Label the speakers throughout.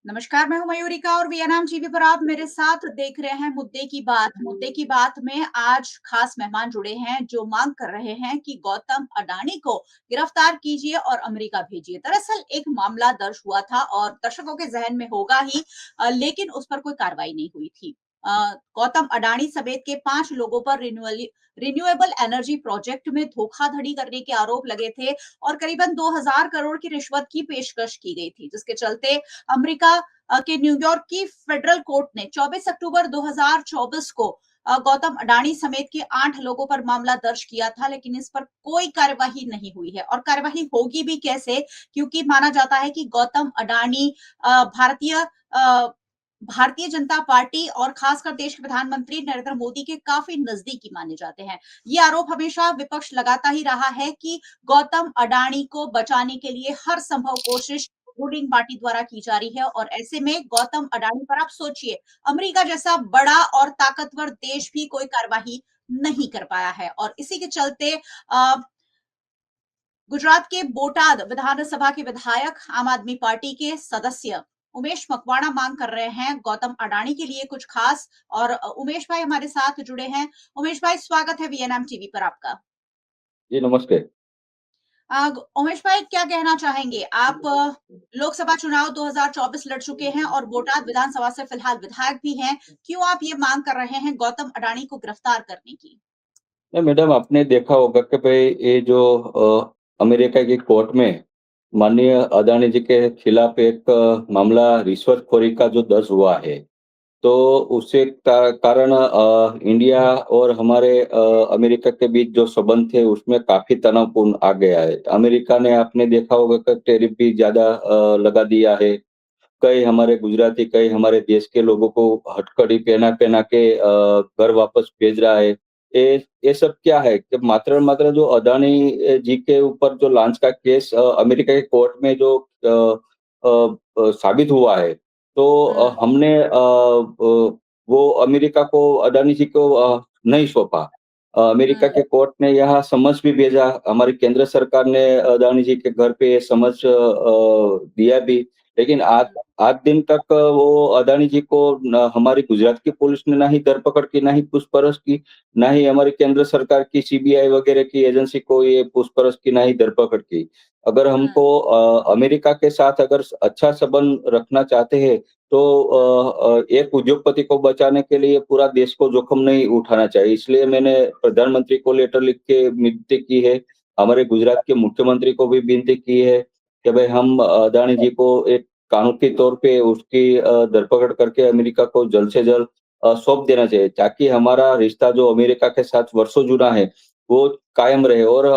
Speaker 1: नमस्कार, मैं हूँ मयूरिका और वीएनएम टीवी पर आप मेरे साथ देख रहे हैं मुद्दे की बात। मुद्दे की बात में आज खास मेहमान जुड़े हैं जो मांग कर रहे हैं कि गौतम अडानी को गिरफ्तार कीजिए और अमेरिका भेजिए। दरअसल एक मामला दर्ज हुआ था और दर्शकों के जहन में होगा ही, लेकिन उस पर कोई कार्रवाई नहीं हुई थी। गौतम अडानी समेत के 5 लोगों पर रिन्यूएबल एनर्जी प्रोजेक्ट में धोखाधड़ी करने के आरोप लगे थे और करीबन 2000 करोड़ की रिश्वत की पेशकश की गई थी, जिसके चलते अमेरिका के न्यूयॉर्क की फेडरल कोर्ट ने 24 अक्टूबर 2024 को गौतम अडानी समेत के 8 लोगों पर मामला दर्ज किया था, लेकिन इस पर कोई कार्यवाही नहीं हुई है और कार्यवाही होगी भी कैसे, क्योंकि माना जाता है कि गौतम अडानी भारतीय जनता पार्टी और खासकर देश के प्रधानमंत्री नरेंद्र मोदी के काफी नजदीकी माने जाते हैं। ये आरोप हमेशा विपक्ष लगाता ही रहा है कि गौतम अडानी को बचाने के लिए हर संभव कोशिश रूलिंग पार्टी द्वारा की जा रही है और ऐसे में गौतम अडानी पर आप सोचिए, अमेरिका जैसा बड़ा और ताकतवर देश भी कोई कार्यवाही नहीं कर पाया है और इसी के चलते गुजरात के बोटाद विधानसभा के विधायक आम आदमी पार्टी के सदस्य उमेश मकवाणा मांग कर रहे हैं गौतम अडानी के लिए कुछ खास। और उमेश भाई हमारे साथ जुड़े हैं। उमेश भाई, स्वागत है वीएनएम टीवी पर आपका।
Speaker 2: जी, नमस्ते।
Speaker 1: उमेश भाई, क्या कहना चाहेंगे आप? लोकसभा चुनाव 2024 लड़ चुके हैं और बोटाद विधानसभा से फिलहाल विधायक भी हैं। क्यों आप ये मांग कर रहे हैं गौतम अडानी को गिरफ्तार करने की?
Speaker 2: मैडम, आपने देखा होगा कि भई ये जो अमेरिका की कोर्ट में माननीय अदानी जी के खिलाफ एक मामला रिश्वतखोरी का जो दर्ज हुआ है, तो उससे कारण इंडिया और हमारे अमेरिका के बीच जो संबंध थे उसमें काफ़ी तनावपूर्ण आ गया है। अमेरिका ने आपने देखा होगा कि टैरिफ भी ज़्यादा लगा दिया है। कई हमारे गुजराती, कई हमारे देश के लोगों को हथकड़ी पहना-पहना के घर वापस भेज रहा है। ये सब क्या है कि मात्र और मात्र जो अदानी जी के ऊपर जो लॉन्च का केस अमेरिका के कोर्ट में जो साबित हुआ है, तो
Speaker 1: हम्म।
Speaker 2: हमने वो अमेरिका को अदानी जी को नहीं सौंपा। अमेरिका
Speaker 1: हम्म।
Speaker 2: के कोर्ट ने यहाँ समन्स भी भेजा, हमारी केंद्र सरकार ने अदानी जी के घर पे समन्स दिया भी। लेकिन आज
Speaker 1: हम्म।
Speaker 2: आज दिन तक वो अदानी जी को न हमारी गुजरात की पुलिस ने ना ही धरपकड़ की, ना ही पूछपरछ की, ना ही हमारी केंद्र सरकार की सीबीआई वगैरह की एजेंसी को ये पूछपरछ की, ना ही धरपकड़ की। अगर
Speaker 1: हम्म।
Speaker 2: हमको अमेरिका के साथ अगर अच्छा संबंध रखना चाहते हैं, तो एक उद्योगपति को बचाने के लिए पूरा देश को जोखिम नहीं उठाना चाहिए। इसलिए मैंने प्रधानमंत्री को लेटर लिख के विनती की है, हमारे गुजरात के मुख्यमंत्री को भी विनती की है कि भाई हम अदानी जी को एक कानूनी तौर पे उसकी धरपकड़ करके अमेरिका को जल्द से जल्द सौंप देना चाहिए, ताकि हमारा रिश्ता जो अमेरिका के साथ वर्षों जुड़ा है, वो कायम रहे। और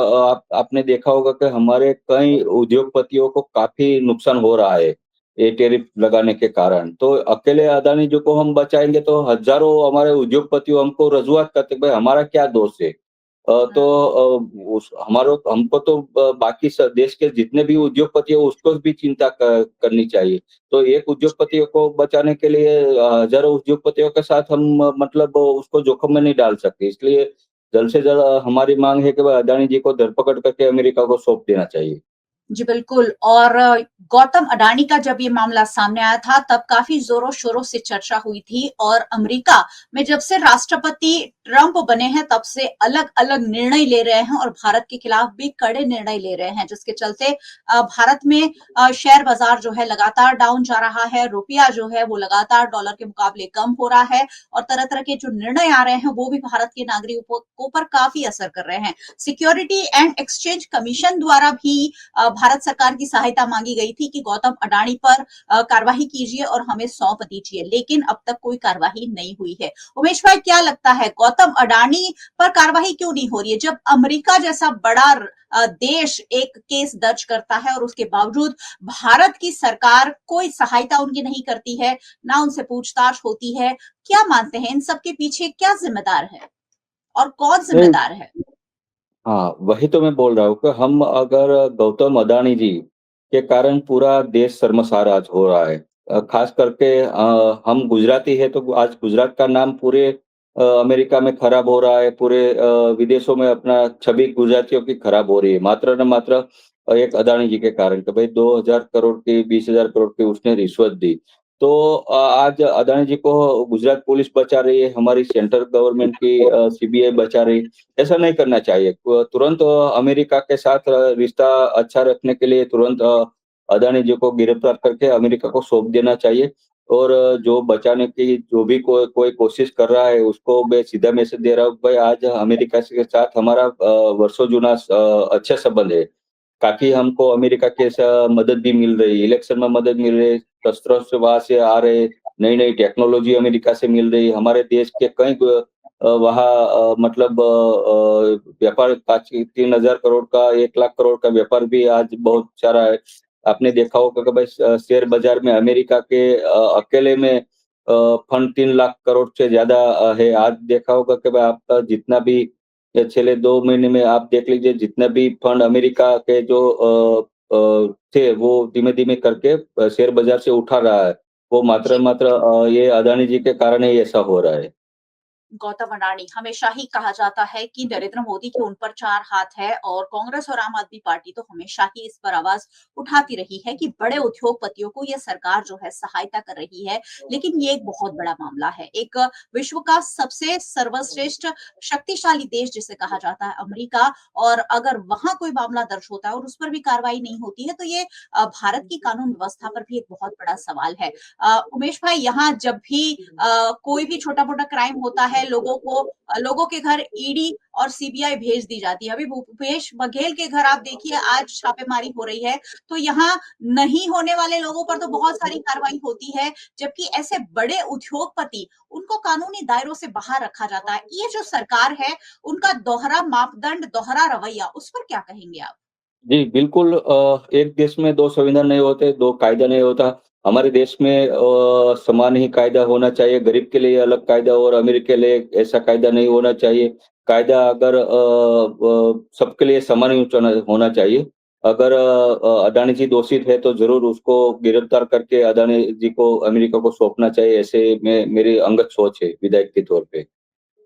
Speaker 2: आपने देखा होगा कि हमारे कई उद्योगपतियों को काफ़ी नुकसान हो रहा है, ये टैरिफ लगाने के कारण। तो अकेले अदानी जी को हम बचाएँगे तो हज़ारों हमारे उद्योगपतियों हमको रजूआत करते, भाई हमारा क्या दोष है? तो
Speaker 1: हम्म।
Speaker 2: उस हमारो हमको तो बाकी देश के जितने भी उद्योगपति है उसको भी चिंता करनी चाहिए। तो एक उद्योगपति को बचाने के लिए हजारों उद्योगपतियों के साथ हम मतलब उसको जोखिम में नहीं डाल सकते। इसलिए जल्द से जल्द हमारी मांग है कि भाई अदानी जी को धरपकड़ करके अमेरिका को सौंप देना चाहिए।
Speaker 1: जी, बिल्कुल। और गौतम अडानी का जब ये मामला सामने आया था, तब काफ़ी ज़ोरों-शोरों से चर्चा हुई थी और अमेरिका में जब से राष्ट्रपति ट्रंप बने हैं, तब से अलग-अलग निर्णय ले रहे हैं और भारत के खिलाफ भी कड़े निर्णय ले रहे हैं, जिसके चलते भारत में शेयर बाज़ार जो है लगातार डाउन जा रहा है, रुपया जो है वो लगातार डॉलर के मुकाबले कम हो रहा है और तरह-तरह के जो निर्णय आ रहे हैं, वो भी भारत के नागरिकों पर काफ़ी असर कर रहे हैं। सिक्योरिटी एंड एक्सचेंज कमीशन द्वारा भी भारत सरकार की सहायता मांगी गई थी कि गौतम अडानी पर कार्यवाही कीजिए और हमें सौंप दीजिए, लेकिन अब तक कोई कार्यवाही नहीं हुई है। उमेश भाई, क्या लगता है गौतम अडानी पर कार्यवाही क्यों नहीं हो रही है, जब अमेरिका जैसा बड़ा देश एक केस दर्ज करता है और उसके बावजूद भारत की सरकार कोई सहायता उनकी नहीं करती है, ना उनसे पूछताछ होती है? क्या मानते हैं इन सब के पीछे क्या जिम्मेदार है और कौन
Speaker 2: नहीं,
Speaker 1: जिम्मेदार है?
Speaker 2: हाँ, वही तो मैं बोल रहा हूँ कि हम अगर गौतम अदानी जी के कारण पूरा देश शर्मसार आज हो रहा है। ख़ास करके हम गुजराती हैं तो आज गुजरात का नाम पूरे अमेरिका में खराब हो रहा है, पूरे विदेशों में अपना छवि गुजरातियों की खराब हो रही है। मात्र न मात्र एक अदानी जी के कारण कि भाई 2000 करोड़ की 20,000 करोड़ की उसने रिश्वत दी। तो आज अदानी जी को गुजरात पुलिस बचा रही है, हमारी सेंट्रल गवर्नमेंट की सीबीआई बचा रही है। ऐसा नहीं करना चाहिए। तुरंत अमेरिका के साथ रिश्ता अच्छा रखने के लिए तुरंत अदानी जी को गिरफ्तार करके अमेरिका को सौंप देना चाहिए और जो बचाने की जो भी कोई कोई कोशिश कर रहा है, उसको मैं सीधा मैसेज दे रहा हूँ, भाई आज अमेरिका के साथ हमारा वर्षों जुना अच्छे संबंध है। काफ़ी हमको अमेरिका के मदद भी मिल रही है, इलेक्शन में मदद मिल रही है, शस्त्र वहाँ से आ रहे, नई-नई टेक्नोलॉजी अमेरिका से मिल रही है, हमारे देश के कई वहाँ मतलब व्यापार 5 3,000 करोड़ का 1 लाख करोड़ का व्यापार भी आज बहुत सारा है। आपने देखा होगा कि भाई शेयर बाज़ार में अमेरिका के अकेले में फंड 3 लाख करोड़ से ज़्यादा है। आज देखा होगा कि भाई आपका जितना भी पिछले 2 महीने में आप देख लीजिए जितना भी फंड अमेरिका के जो थे वो धीमे-धीमे करके शेयर बाज़ार से उठा रहा है। वो
Speaker 1: जी।
Speaker 2: मात्र ये अदानी जी के कारण ही ऐसा हो रहा है।
Speaker 1: गौतम अडानी हमेशा ही कहा जाता है कि नरेंद्र मोदी के उन पर 4 हाथ है और कांग्रेस और आम आदमी पार्टी तो हमेशा ही इस पर आवाज उठाती रही है कि बड़े उद्योगपतियों को ये सरकार जो है सहायता कर रही है। लेकिन ये एक बहुत बड़ा मामला है। एक विश्व का सबसे सर्वश्रेष्ठ शक्तिशाली देश जिसे कहा जाता है अमेरिका, और अगर वहां कोई मामला दर्ज होता है और उस पर भी कार्रवाई नहीं होती है तो ये भारत की कानून व्यवस्था पर भी एक बहुत बड़ा सवाल है। उमेश भाई, यहाँ जब भी कोई भी छोटा-मोटा क्राइम होता है, लोगों के घर ईडी और सीबीआई भेज दी जाती है। अभी भूपेश बघेल के घर आप देखिए, आज छापेमारी हो रही है, तो यहाँ नहीं होने वाले लोगों पर तो बहुत सारी कार्रवाई होती है, जबकि ऐसे बड़े उद्योगपति, उनको कानूनी दायरों से बाहर रखा जाता है। ये जो सरकार है, उनका दोहरा मापदंड, दोहरा रवैया, उस पर क्या कहेंगे आप?
Speaker 2: जी, बिल्कुल एक देश में 2 संविधान नहीं होते, 2 कायदा नहीं होता। हमारे देश में समान ही कायदा होना चाहिए, गरीब के लिए अलग कायदा और अमीर के लिए ऐसा कायदा नहीं होना चाहिए। कायदा अगर सबके लिए समान ही होना चाहिए। अगर अडानी जी दोषित है तो ज़रूर उसको गिरफ्तार करके अडानी जी को अमेरिका को सौंपना चाहिए, ऐसे मेरी अंगत सोच है विधायक के तौर पे।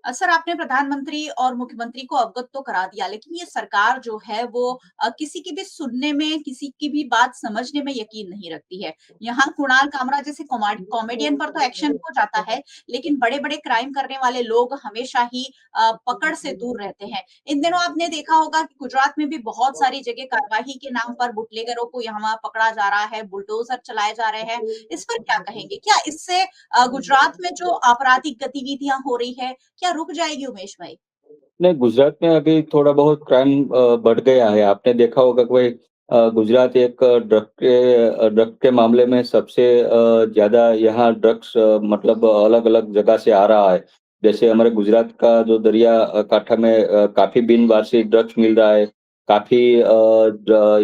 Speaker 1: सर, आपने प्रधानमंत्री और मुख्यमंत्री को अवगत तो करा दिया, लेकिन ये सरकार जो है वो किसी की भी सुनने में, किसी की भी बात समझने में यकीन नहीं रखती है। यहाँ कुणाल कामरा जैसे कॉमेडियन पर तो एक्शन हो जाता है, लेकिन बड़े-बड़े क्राइम करने वाले लोग हमेशा ही पकड़ से दूर रहते हैं। इन दिनों आपने देखा होगा कि गुजरात में भी बहुत सारी जगह कार्यवाही के नाम पर बुटलेगरों को यहाँ पकड़ा जा रहा है, बुलडोजर चलाए जा रहे हैं। इस पर क्या कहेंगे? क्या इससे गुजरात में जो आपराधिक गतिविधियां हो रही है, क्या रुक जाएगी उमेश भाई?
Speaker 2: नहीं, गुजरात में अभी थोड़ा बहुत क्राइम बढ़ गया है। आपने देखा होगा कि भाई गुजरात एक ड्रग के मामले में सबसे ज़्यादा यहाँ ड्रग्स मतलब अलग-अलग जगह से आ रहा है। जैसे हमारे गुजरात का जो दरिया काठा में काफ़ी बिन-वारसी ड्रग्स मिल रहा है। काफ़ी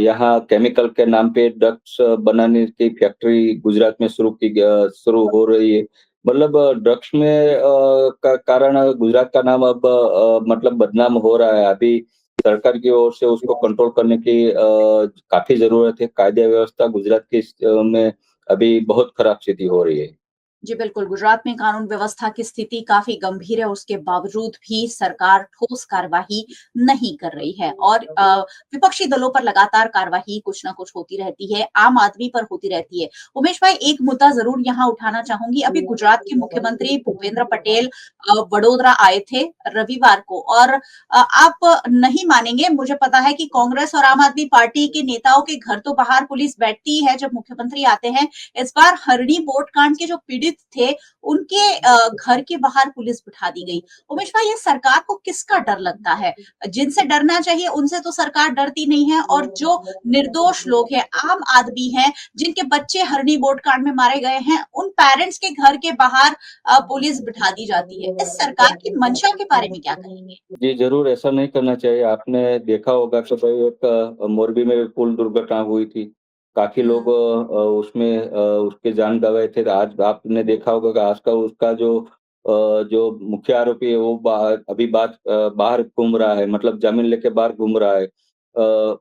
Speaker 2: यहाँ केमिकल के नाम पे ड्रग्स बनाने की फैक्ट्री गुजरात में शुरू हो रही है। मतलब ड्रग्स में का कारण गुजरात का नाम अब मतलब बदनाम हो रहा है। अभी सरकार की ओर से उसको कंट्रोल करने की काफ़ी ज़रूरत है। कायदे व्यवस्था गुजरात की में अभी बहुत खराब स्थिति हो रही है।
Speaker 1: जी बिल्कुल, गुजरात में कानून व्यवस्था की स्थिति काफ़ी गंभीर है, उसके बावजूद भी सरकार ठोस कार्यवाही नहीं कर रही है और विपक्षी दलों पर लगातार कार्यवाही कुछ न कुछ होती रहती है, आम आदमी पर होती रहती है। उमेश भाई, एक मुद्दा ज़रूर यहाँ उठाना चाहूँगी। अभी गुजरात के मुख्यमंत्री भूपेंद्र पटेल वडोदरा आए थे रविवार को, और आप नहीं मानेंगे, मुझे पता है कि कांग्रेस और आम आदमी पार्टी के नेताओं के घर तो बाहर पुलिस बैठती है जब मुख्यमंत्री आते हैं। इस बार हरणी बोट कांड के जो पीड़ित थे, उनके घर के बाहर पुलिस बिठा दी गई। उमेश भाई, ये सरकार को किसका डर लगता है? जिनसे डरना चाहिए उनसे तो सरकार डरती नहीं है, और जो निर्दोष लोग हैं, आम आदमी हैं, जिनके बच्चे हरणी बोट कांड में मारे गए हैं, उन पेरेंट्स के घर के बाहर पुलिस बिठा दी जाती है। इस सरकार की मंशा के बारे में क्या कहेंगे?
Speaker 2: जी, ज़रूर ऐसा नहीं करना चाहिए। आपने देखा होगा कि भाई एक मोरबी में पुल दुर्घटना हुई थी। काफ़ी लोग
Speaker 1: हुँ।
Speaker 2: उसमें उसके जान गँवाए थे। तो आज आपने देखा होगा कि आज का उसका जो मुख्य आरोपी है वो बाहर घूम रहा है, मतलब जामीन लेके बाहर घूम रहा है।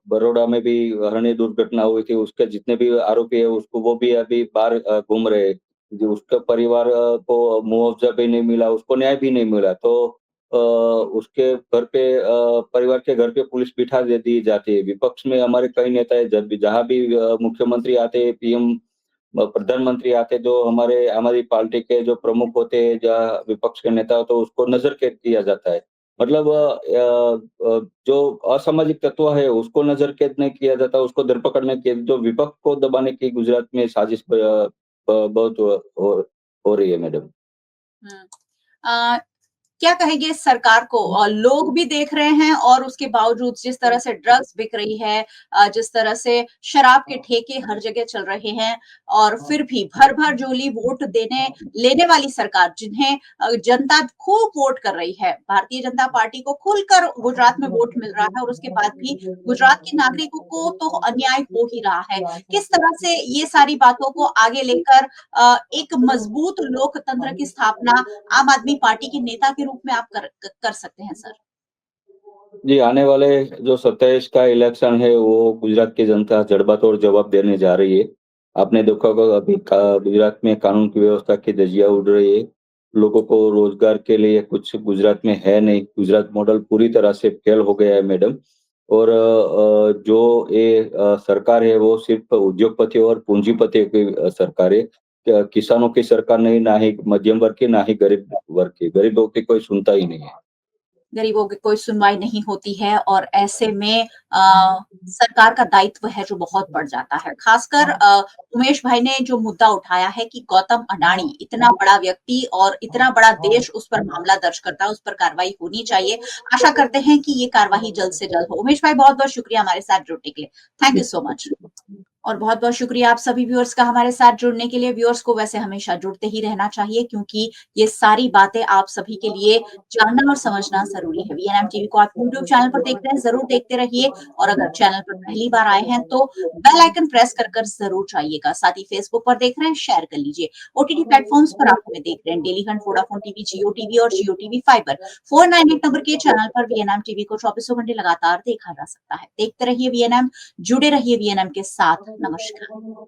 Speaker 2: बरोड़ा में भी हरणी दुर्घटना हुई थी, उसके जितने भी आरोपी है उसको वो भी अभी बाहर घूम रहे हैं। जो उसके परिवार को मुआवज़ा भी नहीं मिला, उसको न्याय भी नहीं मिला। तो उसके घर पे परिवार के घर पे पुलिस बिठा दे दी जाती है। विपक्ष में हमारे कई नेता हैं, जब भी जहाँ भी मुख्यमंत्री आते हैं, पीएम प्रधानमंत्री आते, जो हमारे हमारी पार्टी के जो प्रमुख होते हैं, जहाँ विपक्ष के नेता होते हैं, उसको नज़रकैद किया जाता है। मतलब जो असामाजिक तत्व है, उसको नज़रकैद नहीं किया जाता, उसको धरपकड़ नहीं किया, जो विपक्ष को दबाने की गुजरात में साजिश बहुत हो रही है मैडम।
Speaker 1: हम्म। अ, क्या कहेंगे इस सरकार को? लोग भी देख रहे हैं और उसके बावजूद जिस तरह से ड्रग्स बिक रही है, जिस तरह से शराब के ठेके हर जगह चल रहे हैं और फिर भी भर-भर झोली वोट देने लेने वाली सरकार, जिन्हें जनता खूब वोट कर रही है। भारतीय जनता पार्टी को खुलकर गुजरात में वोट मिल रहा है और उसके बाद भी गुजरात के नागरिकों को तो अन्याय हो ही रहा है। किस तरह से ये सारी बातों को आगे लेकर एक मजबूत लोकतंत्र की स्थापना आम आदमी पार्टी के नेता के रूप में आप कर सकते हैं सर?
Speaker 2: जी, आने वाले जो 27 का इलेक्शन है, वो गुजरात की जनता जड़बातोड़ जवाब देने जा रही है। आपने देखा होगा अभी गुजरात में कानून की व्यवस्था की धज्जियाँ उड़ रही है। लोगों को रोजगार के लिए कुछ गुजरात में है नहीं। गुजरात मॉडल पूरी तरह से फेल हो गया है मैडम। और जो ये सरकार है, वो सिर्फ़ उद्योगपतियों और पूंजीपतियों की सरकार है। किसानों की सरकार नहीं, ना ही मध्यम वर्ग की, ना ही गरीब वर्ग की। गरीबों की कोई सुनता ही नहीं है।
Speaker 1: गरीबों की कोई सुनवाई नहीं होती है और ऐसे में सरकार का दायित्व है जो बहुत बढ़ जाता है। खासकर उमेश भाई ने जो मुद्दा उठाया है कि गौतम अडानी इतना बड़ा व्यक्ति और इतना बड़ा देश उस पर मामला दर्ज करता है, उस पर कार्रवाई होनी चाहिए। आशा करते हैं कि ये कार्यवाही जल्द से जल्द हो। उमेश भाई बहुत-बहुत शुक्रिया हमारे साथ जुड़ने के लिए। Thank you so much. और बहुत-बहुत शुक्रिया आप सभी व्यूअर्स का हमारे साथ जुड़ने के लिए। व्यूअर्स को वैसे हमेशा जुड़ते ही रहना चाहिए क्योंकि ये सारी बातें आप सभी के लिए जानना और समझना ज़रूरी है। वीएनएम टीवी को आप यूट्यूब चैनल पर देख रहे हैं, ज़रूर देखते रहिए और अगर चैनल पर पहली बार आए हैं तो बेल आइकन प्रेस कर ज़रूर जाइएगा। साथ ही फेसबुक पर देख रहे हैं, शेयर कर लीजिए। ओटीटी प्लेटफ़ॉर्म्स पर आप हमें देख रहे हैं, डेली हंट, वोडाफोन टीवी, जियो टीवी और जियो टीवी फाइबर। 498 नंबर के चैनल पर वीएनएम टीवी को चौबीसों घंटे लगातार देखा जा सकता है। देखते रहिए वीएनएम, जुड़े रहिए वीएनएम के साथ। नमस्कार।